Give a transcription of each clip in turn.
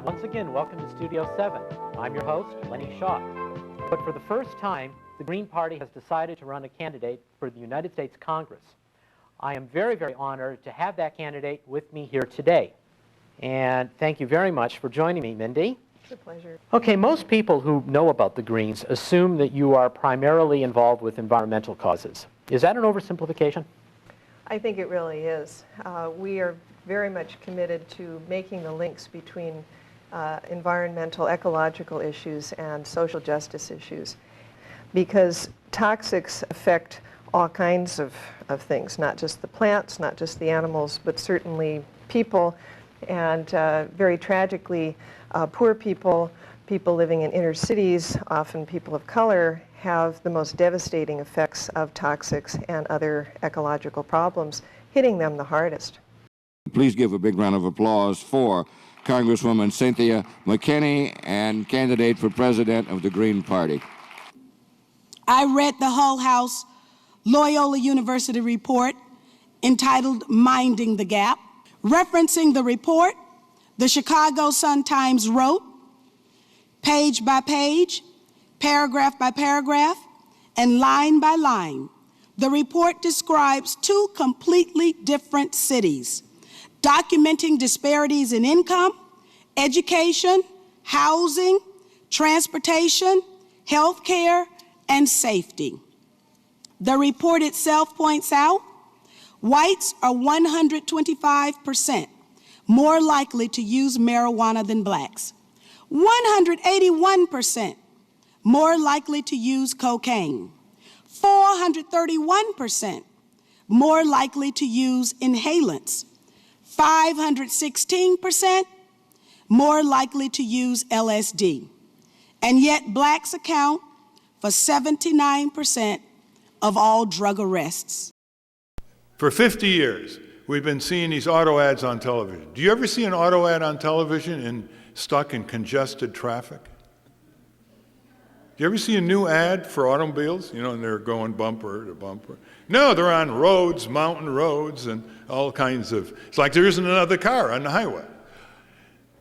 and once again, welcome to Studio 7. I'm your host, Lenny Shaw. But for the first time, the Green Party has decided to run a candidate for the United States Congress. I am very, very honored to have that candidate with me here today. And thank you very much for joining me, Mindy. It's a pleasure. Okay, most people who know about the Greens assume that you are primarily involved with environmental causes. Is that an oversimplification? I think it really is. We are very much committed to making the links between environmental, ecological issues and social justice issues, because toxics affect all kinds of things, not just the plants, not just the animals, but certainly people, and very tragically, poor people, people living in inner cities, often people of color, have the most devastating effects of toxics and other ecological problems, hitting them the hardest. Please give a big round of applause for Congresswoman Cynthia McKinney and candidate for president of the Green Party. I read the Hull House Loyola University report entitled Minding the Gap. Referencing the report, the Chicago Sun-Times wrote, page by page, paragraph by paragraph, and line by line, the report describes two completely different cities, documenting disparities in income, education, housing, transportation, health care, and safety. The report itself points out whites are 125% more likely to use marijuana than blacks, 181% more likely to use cocaine, 431% more likely to use inhalants, 516% more likely to use LSD. And yet blacks account for 79% of all drug arrests. For 50 years, we've been seeing these auto ads on television. Do you ever see an auto ad on television stuck in congested traffic? Do you ever see a new ad for automobiles? You know, and they're going bumper to bumper. No, they're on roads, mountain roads, and all kinds of, it's like there isn't another car on the highway.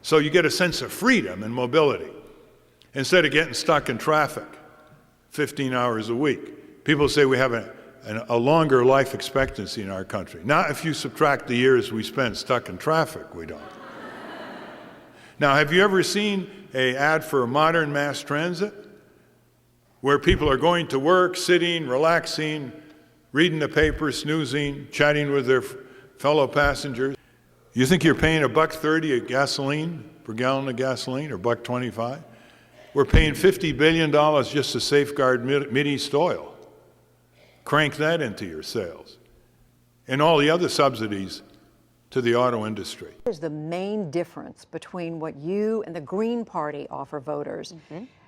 So you get a sense of freedom and mobility. Instead of getting stuck in traffic 15 hours a week. People say we have a longer life expectancy in our country. Not if you subtract the years we spent stuck in traffic, we don't. Now, have you ever seen an ad for modern mass transit? Where people are going to work, sitting, relaxing, reading the paper, snoozing, chatting with their fellow passengers. You think you're paying $1.30 a gasoline, per gallon of gasoline, or $1.25? We're paying $50 billion just to safeguard Mideast oil. Crank that into your sales. And all the other subsidies to the auto industry. There's the main difference between what you and the Green Party offer voters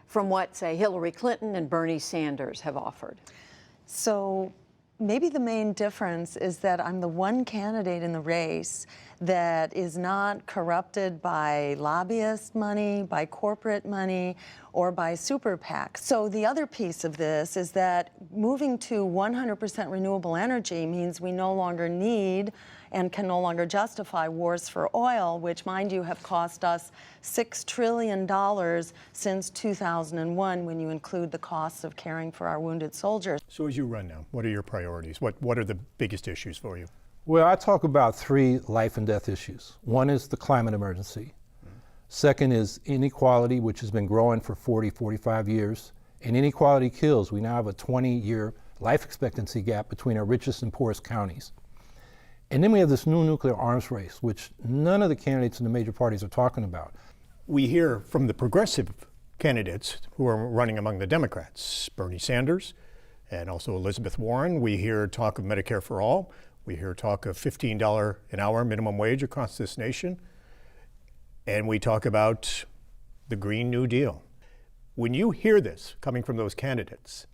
from what, say, Hillary Clinton and Bernie Sanders have offered. So maybe the main difference is that I'm the one candidate in the race that is not corrupted by lobbyist money, by corporate money, or by super PACs. So the other piece of this is that moving to 100% renewable energy means we no longer need and can no longer justify wars for oil, which, mind you, have cost us $6 trillion since 2001 when you include the costs of caring for our wounded soldiers. So as you run now, what are your priorities? What are the biggest issues for you? Well, I talk about three life and death issues. One is the climate emergency. Second is inequality, which has been growing for 40, 45 years. And inequality kills. We now have a 20-year life expectancy gap between our richest and poorest counties. And then we have this new nuclear arms race, which none of the candidates in the major parties are talking about. We hear from the progressive candidates who are running among the Democrats, Bernie Sanders and also Elizabeth Warren. We hear talk of Medicare for all. We hear talk of $15 an hour minimum wage across this nation. And we talk about the Green New Deal. When you hear this coming from those candidates,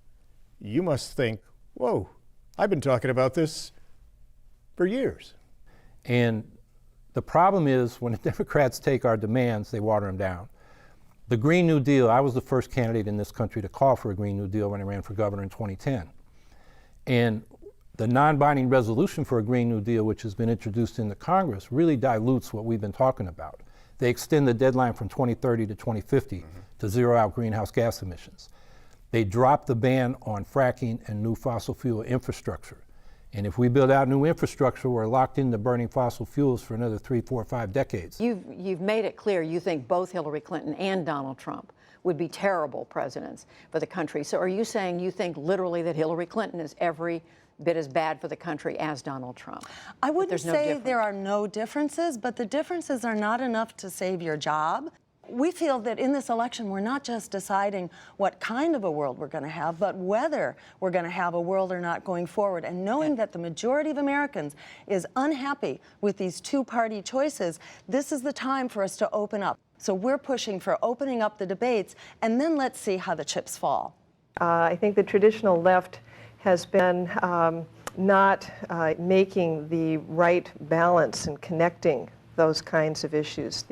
you must think, whoa, I've been talking about this for years. And the problem is when the Democrats take our demands, they water them down. The Green New Deal, I was the first candidate in this country to call for a Green New Deal when I ran for governor in 2010. And the non-binding resolution for a Green New Deal, which has been introduced into Congress, really dilutes what we've been talking about. They extend the deadline from 2030 to 2050 to zero out greenhouse gas emissions. They drop the ban on fracking and new fossil fuel infrastructure. And if we build out new infrastructure, we're locked into burning fossil fuels for another 3, 4, 5 decades. You've made it clear you think both Hillary Clinton and Donald Trump would be terrible presidents for the country. So are you saying you think literally that Hillary Clinton is every bit as bad for the country as Donald Trump? I wouldn't say there are no differences, but the differences are not enough to save your job. We feel that in this election, we're not just deciding what kind of a world we're going to have, but whether we're going to have a world or not going forward. And knowing that the majority of Americans is unhappy with these two-party choices, this is the time for us to open up. So we're pushing for opening up the debates, and then let's see how the chips fall. I think the traditional left has been not making the right balance and connecting those kinds of issues.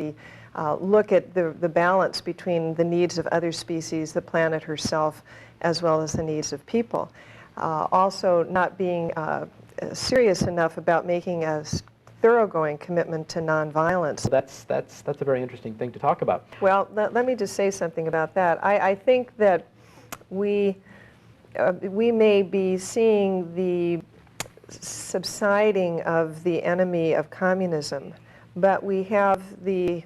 Look at the balance between the needs of other species, the planet herself, as well as the needs of people. Also not being serious enough about making a thoroughgoing commitment to nonviolence. That's a very interesting thing to talk about. Well, let me just say something about that. I think that we may be seeing the subsiding of the enemy of communism, but we have the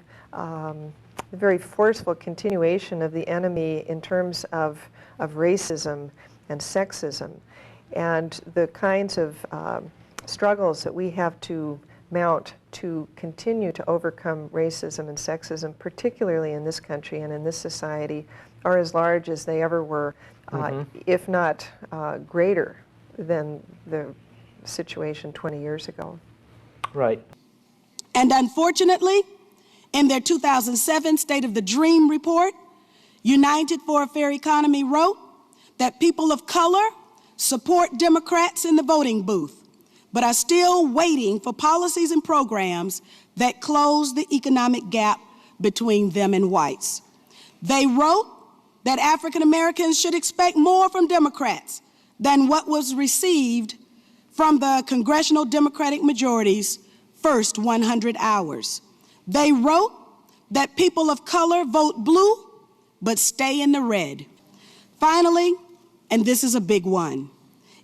very forceful continuation of the enemy in terms of racism and sexism, and the kinds of struggles that we have to mount to continue to overcome racism and sexism, particularly in this country and in this society, are as large as they ever were, if not greater than the situation 20 years ago. Right. And unfortunately, in their 2007 State of the Dream report, United for a Fair Economy wrote that people of color support Democrats in the voting booth, but are still waiting for policies and programs that close the economic gap between them and whites. They wrote that African Americans should expect more from Democrats than what was received from the congressional Democratic majority's first 100 hours. They wrote that people of color vote blue, but stay in the red. Finally, and this is a big one,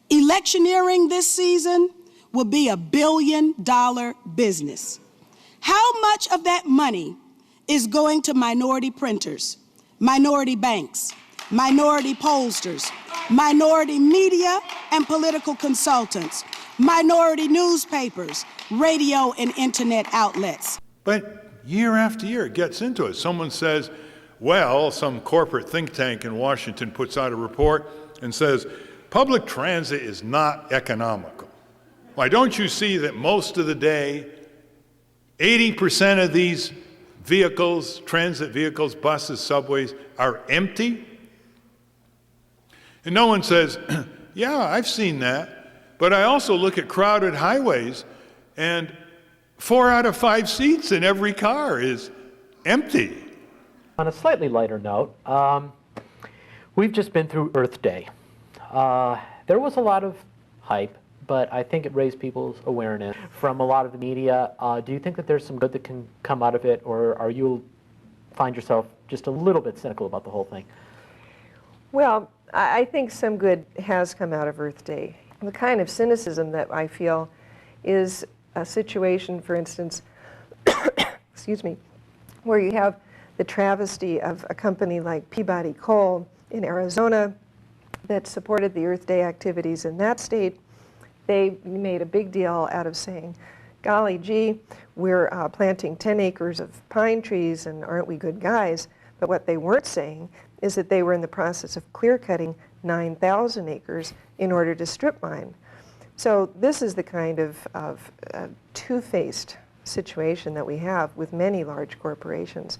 electioneering this season will be $1 billion business. How much of that money is going to minority printers, minority banks, minority pollsters, minority media and political consultants, minority newspapers, radio and internet outlets? But year after year, it gets into it. Someone says, well, some corporate think tank in Washington puts out a report and says, public transit is not economical. Why, don't you see that most of the day, 80% of these vehicles, transit vehicles, buses, subways, are empty? And no one says, yeah, I've seen that, but I also look at crowded highways, and 4 out of 5 seats in every car is empty. On a slightly lighter note, we've just been through Earth Day. There was a lot of hype, but I think it raised people's awareness from a lot of the media. Do you think that there's some good that can come out of it, or are you find yourself just a little bit cynical about the whole thing? Well, I think some good has come out of Earth Day. The kind of cynicism that I feel is a situation, for instance, excuse me, where you have the travesty of a company like Peabody Coal in Arizona that supported the Earth Day activities in that state. They made a big deal out of saying, golly gee, we're planting 10 acres of pine trees and aren't we good guys? But what they weren't saying is that they were in the process of clear-cutting 9,000 acres in order to strip mine. So this is the kind of two-faced situation that we have with many large corporations.